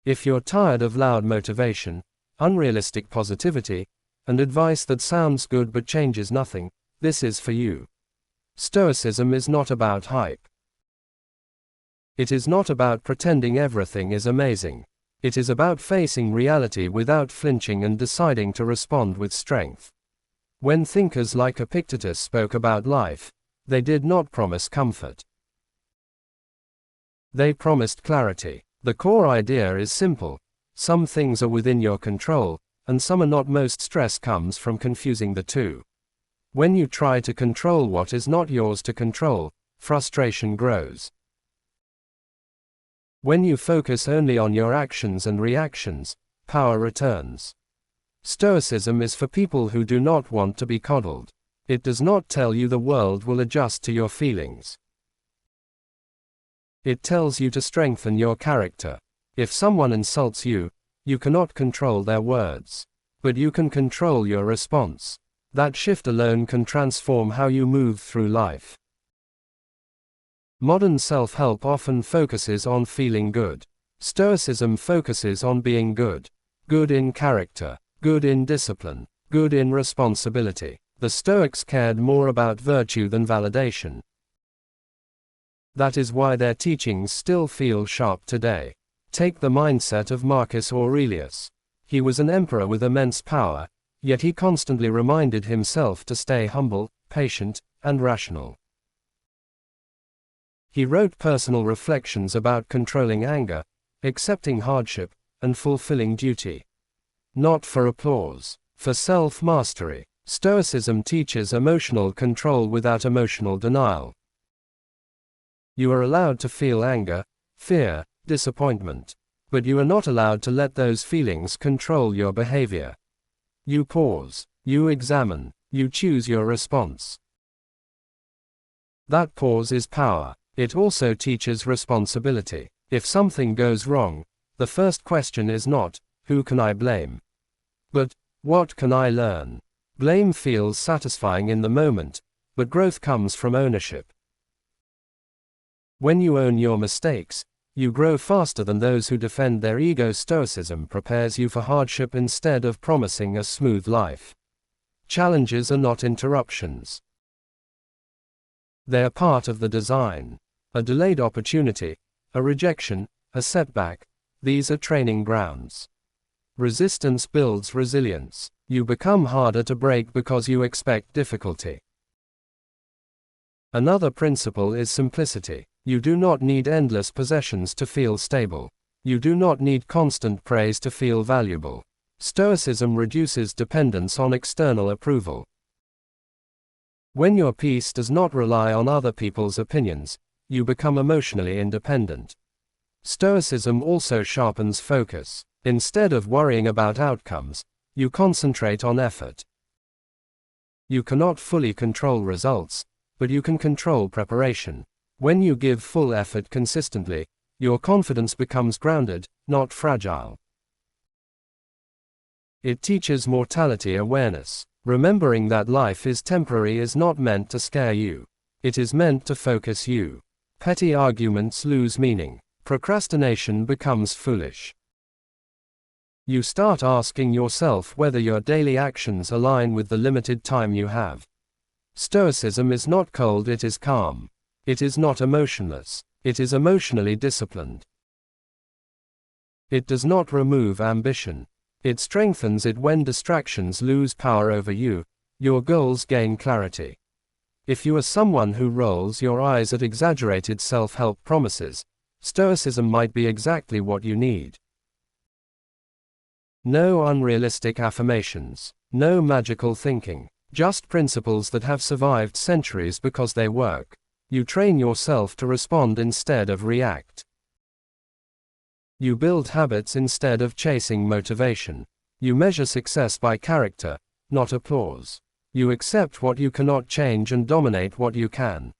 If you're tired of loud motivation, unrealistic positivity, and advice that sounds good but changes nothing, this is for you. Stoicism is not about hype. It is not about pretending everything is amazing. It is about facing reality without flinching and deciding to respond with strength. When thinkers like Epictetus spoke about life, they did not promise comfort. They promised clarity. The core idea is simple. Some things are within your control, and some are not. Most stress comes from confusing the two. When you try to control what is not yours to control, frustration grows. When you focus only on your actions and reactions, power returns. Stoicism is for people who do not want to be coddled. It does not tell you the world will adjust to your feelings. It tells you to strengthen your character. If someone insults you, you cannot control their words. But you can control your response. That shift alone can transform how you move through life. Modern self-help often focuses on feeling good. Stoicism focuses on being good. Good in character, good in discipline, good in responsibility. The Stoics cared more about virtue than validation. That is why their teachings still feel sharp today. Take the mindset of Marcus Aurelius. He was an emperor with immense power, yet he constantly reminded himself to stay humble, patient, and rational. He wrote personal reflections about controlling anger, accepting hardship, and fulfilling duty. Not for applause, for self-mastery. Stoicism teaches emotional control without emotional denial. You are allowed to feel anger, fear, disappointment. But you are not allowed to let those feelings control your behavior. You pause, you examine, you choose your response. That pause is power. It also teaches responsibility. If something goes wrong, the first question is not, who can I blame? But, what can I learn? Blame feels satisfying in the moment, but growth comes from ownership. When you own your mistakes, you grow faster than those who defend their ego. Stoicism prepares you for hardship instead of promising a smooth life. Challenges are not interruptions. They are part of the design. A delayed opportunity, a rejection, a setback, these are training grounds. Resistance builds resilience. You become harder to break because you expect difficulty. Another principle is simplicity. You do not need endless possessions to feel stable. You do not need constant praise to feel valuable. Stoicism reduces dependence on external approval. When your peace does not rely on other people's opinions, you become emotionally independent. Stoicism also sharpens focus. Instead of worrying about outcomes, you concentrate on effort. You cannot fully control results, but you can control preparation. When you give full effort consistently, your confidence becomes grounded, not fragile. It teaches mortality awareness. Remembering that life is temporary is not meant to scare you. It is meant to focus you. Petty arguments lose meaning. Procrastination becomes foolish. You start asking yourself whether your daily actions align with the limited time you have. Stoicism is not cold, it is calm. It is not emotionless. It is emotionally disciplined. It does not remove ambition. It strengthens it. When distractions lose power over you, your goals gain clarity. If you are someone who rolls your eyes at exaggerated self-help promises, Stoicism might be exactly what you need. No unrealistic affirmations. No magical thinking. Just principles that have survived centuries because they work. You train yourself to respond instead of react. You build habits instead of chasing motivation. You measure success by character, not applause. You accept what you cannot change and dominate what you can.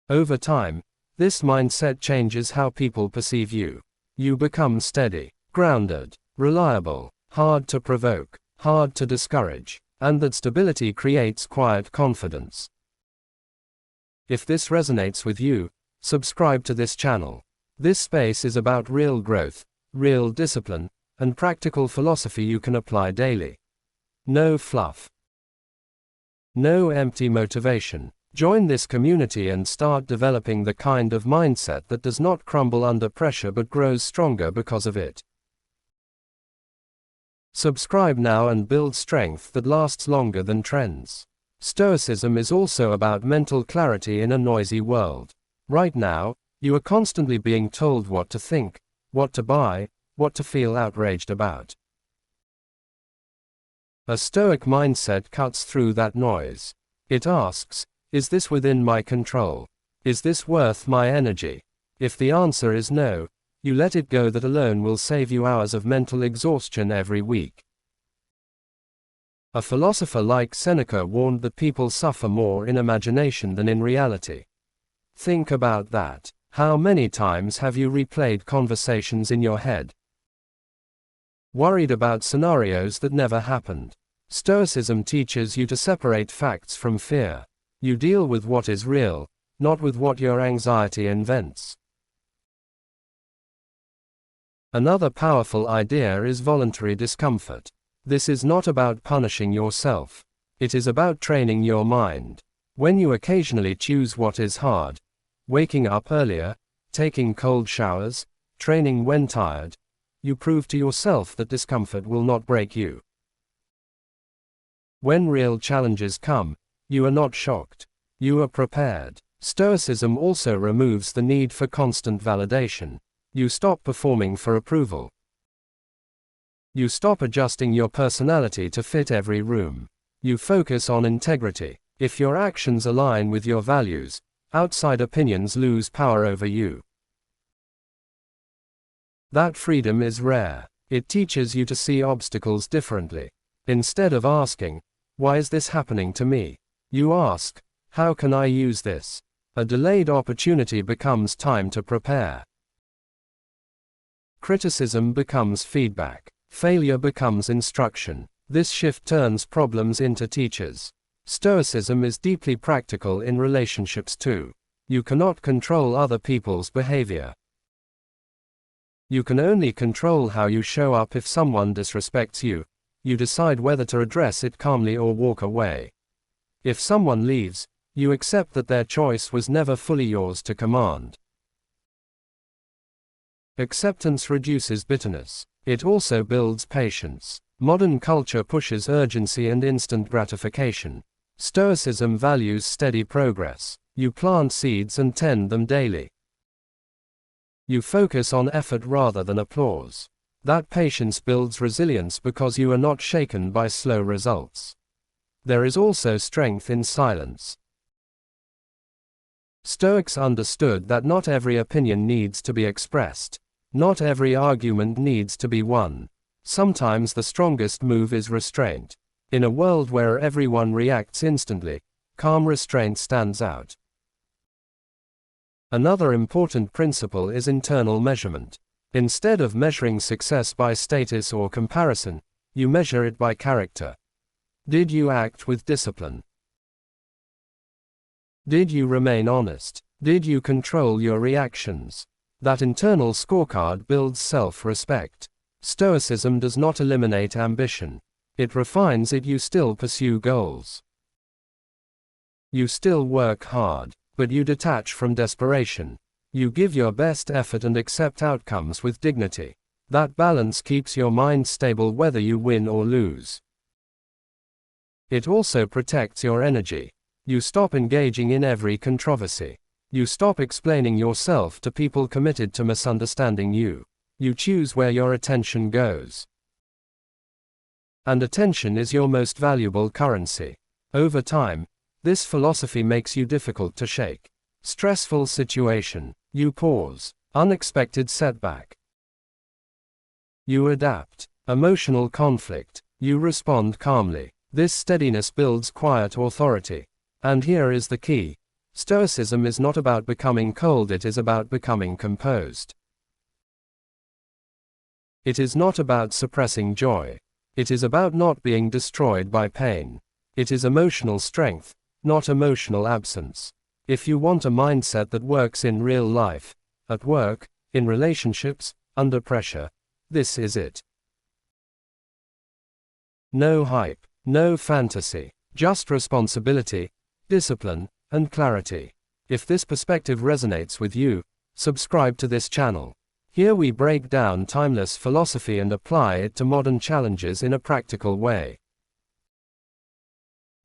Over time, this mindset changes how people perceive you. You become steady, grounded, reliable, hard to provoke, hard to discourage, and that stability creates quiet confidence. If this resonates with you, subscribe to this channel. This space is about real growth, real discipline, and practical philosophy you can apply daily. No fluff. No empty motivation. Join this community and start developing the kind of mindset that does not crumble under pressure but grows stronger because of it. Subscribe now and build strength that lasts longer than trends. Stoicism is also about mental clarity in a noisy world. Right now, you are constantly being told what to think, what to buy, what to feel outraged about. A Stoic mindset cuts through that noise. It asks, is this within my control? Is this worth my energy? If the answer is no, you let it go. That alone will save you hours of mental exhaustion every week. A philosopher like Seneca warned that people suffer more in imagination than in reality. Think about that. How many times have you replayed conversations in your head? Worried about scenarios that never happened. Stoicism teaches you to separate facts from fear. You deal with what is real, not with what your anxiety invents. Another powerful idea is voluntary discomfort. This is not about punishing yourself. It is about training your mind. When you occasionally choose what is hard, waking up earlier, taking cold showers, training when tired, you prove to yourself that discomfort will not break you. When real challenges come, you are not shocked. You are prepared. Stoicism also removes the need for constant validation. You stop performing for approval. You stop adjusting your personality to fit every room. You focus on integrity. If your actions align with your values, outside opinions lose power over you. That freedom is rare. It teaches you to see obstacles differently. Instead of asking, why is this happening to me? You ask, how can I use this? A delayed opportunity becomes time to prepare. Criticism becomes feedback. Failure becomes instruction. This shift turns problems into teachers. Stoicism is deeply practical in relationships too. You cannot control other people's behavior. You can only control how you show up. If someone disrespects you, you decide whether to address it calmly or walk away. If someone leaves, you accept that their choice was never fully yours to command. Acceptance reduces bitterness. It also builds patience. Modern culture pushes urgency and instant gratification. Stoicism values steady progress. You plant seeds and tend them daily. You focus on effort rather than applause. That patience builds resilience because you are not shaken by slow results. There is also strength in silence. Stoics understood that not every opinion needs to be expressed. Not every argument needs to be won. Sometimes the strongest move is restraint. In a world where everyone reacts instantly, calm restraint stands out. Another important principle is internal measurement. Instead of measuring success by status or comparison, you measure it by character. Did you act with discipline? Did you remain honest? Did you control your reactions? That internal scorecard builds self-respect. Stoicism does not eliminate ambition. It refines it. You still pursue goals. You still work hard, but you detach from desperation. You give your best effort and accept outcomes with dignity. That balance keeps your mind stable whether you win or lose. It also protects your energy. You stop engaging in every controversy. You stop explaining yourself to people committed to misunderstanding you. You choose where your attention goes. And attention is your most valuable currency. Over time, this philosophy makes you difficult to shake. Stressful situation. You pause. Unexpected setback. You adapt. Emotional conflict. You respond calmly. This steadiness builds quiet authority. And here is the key. Stoicism is not about becoming cold, it is about becoming composed. It is not about suppressing joy. It is about not being destroyed by pain. It is emotional strength, not emotional absence. If you want a mindset that works in real life, at work, In relationships, under pressure, this is it. No hype, no fantasy, just responsibility, discipline, and clarity. If this perspective resonates with you, subscribe to this channel. Here we break down timeless philosophy and apply it to modern challenges in a practical way.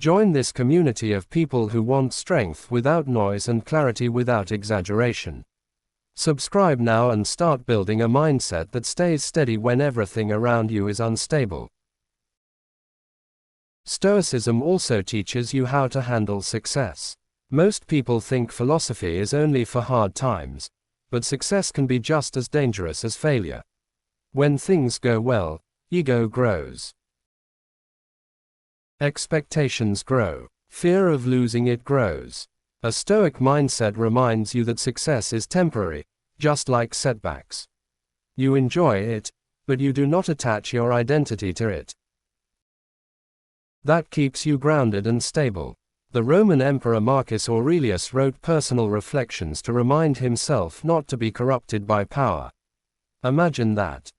Join this community of people who want strength without noise and clarity without exaggeration. Subscribe now and start building a mindset that stays steady when everything around you is unstable. Stoicism also teaches you how to handle success. Most people think philosophy is only for hard times, but success can be just as dangerous as failure. When things go well, ego grows. Expectations grow. Fear of losing it grows. A Stoic mindset reminds you that success is temporary, just like setbacks. You enjoy it, but you do not attach your identity to it. That keeps you grounded and stable. The Roman Emperor Marcus Aurelius wrote personal reflections to remind himself not to be corrupted by power. Imagine that.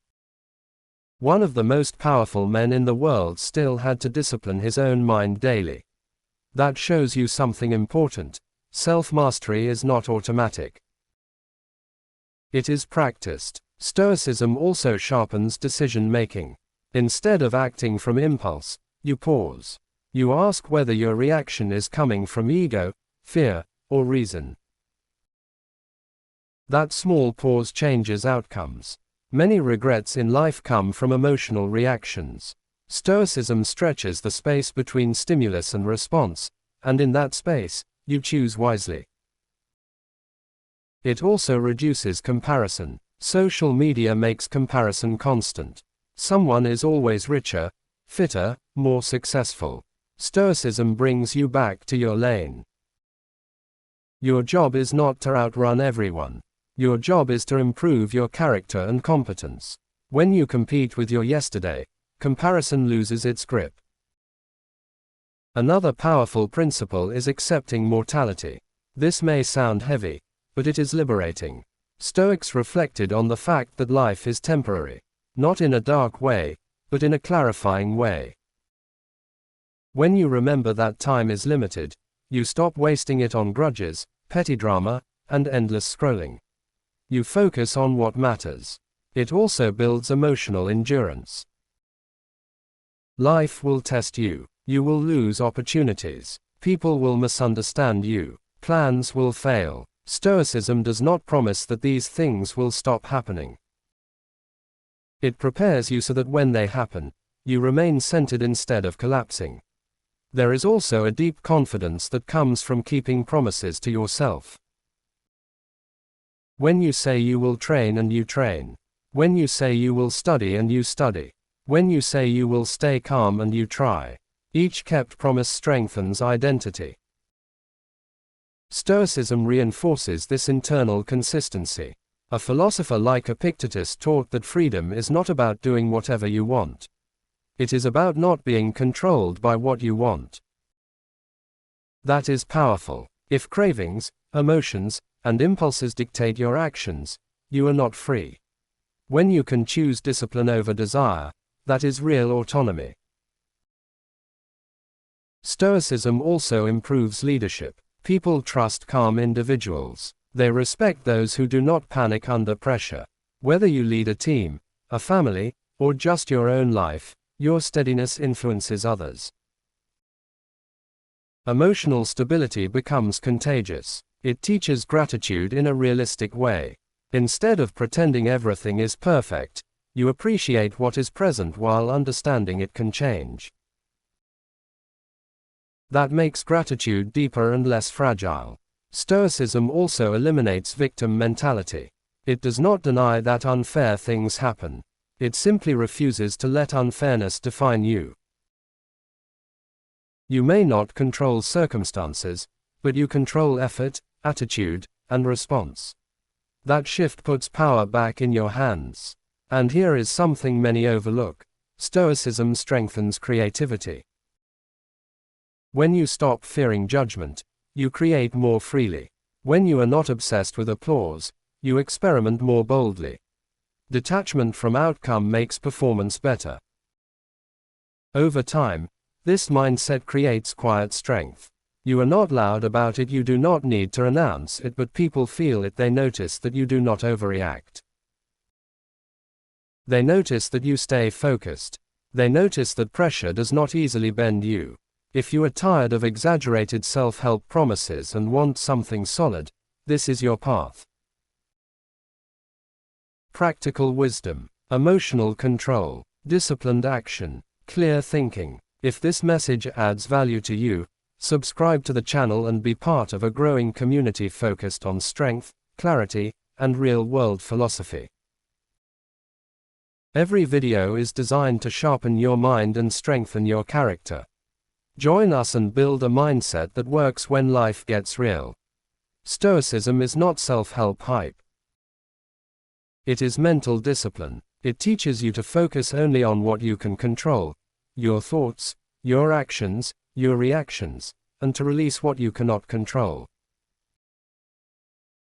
One of the most powerful men in the world still had to discipline his own mind daily. That shows you something important. Self-mastery is not automatic. It is practiced. Stoicism also sharpens decision-making. Instead of acting from impulse, you pause. You ask whether your reaction is coming from ego, fear, or reason. That small pause changes outcomes. Many regrets in life come from emotional reactions. Stoicism stretches the space between stimulus and response, and in that space, you choose wisely. It also reduces comparison. Social media makes comparison constant. Someone is always richer, fitter, more successful. Stoicism brings you back to your lane. Your job is not to outrun everyone. Your job is to improve your character and competence. When you compete with your yesterday, comparison loses its grip. Another powerful principle is accepting mortality. This may sound heavy, but it is liberating. Stoics reflected on the fact that life is temporary, not in a dark way, but in a clarifying way. When you remember that time is limited, you stop wasting it on grudges, petty drama, and endless scrolling. You focus on what matters. It also builds emotional endurance. Life will test you. You will lose opportunities. People will misunderstand you. Plans will fail. Stoicism does not promise that these things will stop happening. It prepares you so that when they happen, you remain centered instead of collapsing. There is also a deep confidence that comes from keeping promises to yourself. When you say you will train and you train. When you say you will study and you study. When you say you will stay calm and you try. Each kept promise strengthens identity. Stoicism reinforces this internal consistency. A philosopher like Epictetus taught that freedom is not about doing whatever you want. It is about not being controlled by what you want. That is powerful. If cravings, emotions, and impulses dictate your actions, you are not free. When you can choose discipline over desire, that is real autonomy. Stoicism also improves leadership. People trust calm individuals. They respect those who do not panic under pressure. Whether you lead a team, a family, or just your own life, your steadiness influences others. Emotional stability becomes contagious. It teaches gratitude in a realistic way. Instead of pretending everything is perfect, you appreciate what is present while understanding it can change. That makes gratitude deeper and less fragile. Stoicism also eliminates victim mentality. It does not deny that unfair things happen. It simply refuses to let unfairness define you. You may not control circumstances, but you control effort, attitude, and response. That shift puts power back in your hands. And here is something many overlook. Stoicism strengthens creativity. When you stop fearing judgment, you create more freely. When you are not obsessed with applause, you experiment more boldly. Detachment from outcome makes performance better. Over time, this mindset creates quiet strength. You are not loud about it, you do not need to announce it, but people feel it. They notice that you do not overreact. They notice that you stay focused. They notice that pressure does not easily bend you. If you are tired of exaggerated self-help promises and want something solid, this is your path. Practical wisdom, emotional control, disciplined action, clear thinking. If this message adds value to you, subscribe to the channel and be part of a growing community focused on strength, clarity, and real-world philosophy. Every video is designed to sharpen your mind and strengthen your character. Join us and build a mindset that works when life gets real. Stoicism is not self-help hype. It is mental discipline. It teaches you to focus only on what you can control, your thoughts, your actions, your reactions, and to release what you cannot control.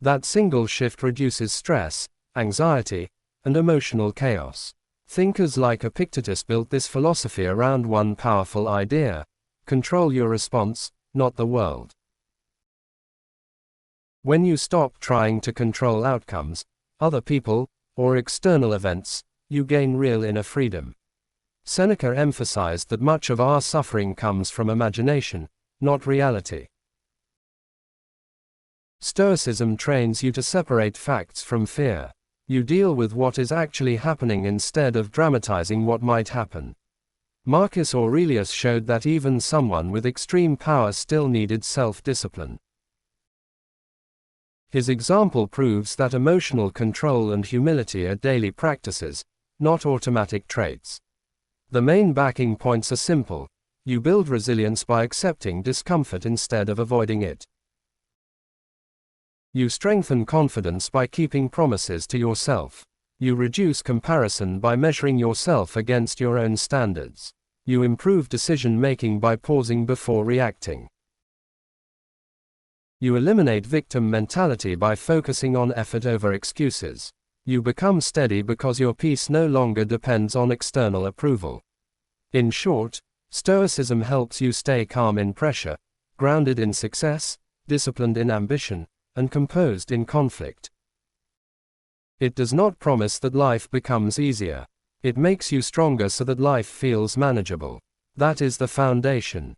That single shift reduces stress, anxiety, and emotional chaos. Thinkers like Epictetus built this philosophy around one powerful idea: control your response, not the world. When you stop trying to control outcomes, other people, or external events, you gain real inner freedom. Seneca emphasized that much of our suffering comes from imagination, not reality. Stoicism trains you to separate facts from fear. You deal with what is actually happening instead of dramatizing what might happen. Marcus Aurelius showed that even someone with extreme power still needed self-discipline. His example proves that emotional control and humility are daily practices, not automatic traits. The main backing points are simple. You build resilience by accepting discomfort instead of avoiding it. You strengthen confidence by keeping promises to yourself. You reduce comparison by measuring yourself against your own standards. You improve decision-making by pausing before reacting. You eliminate victim mentality by focusing on effort over excuses. You become steady because your peace no longer depends on external approval. In short, Stoicism helps you stay calm in pressure, grounded in success, disciplined in ambition, and composed in conflict. It does not promise that life becomes easier. It makes you stronger so that life feels manageable. That is the foundation.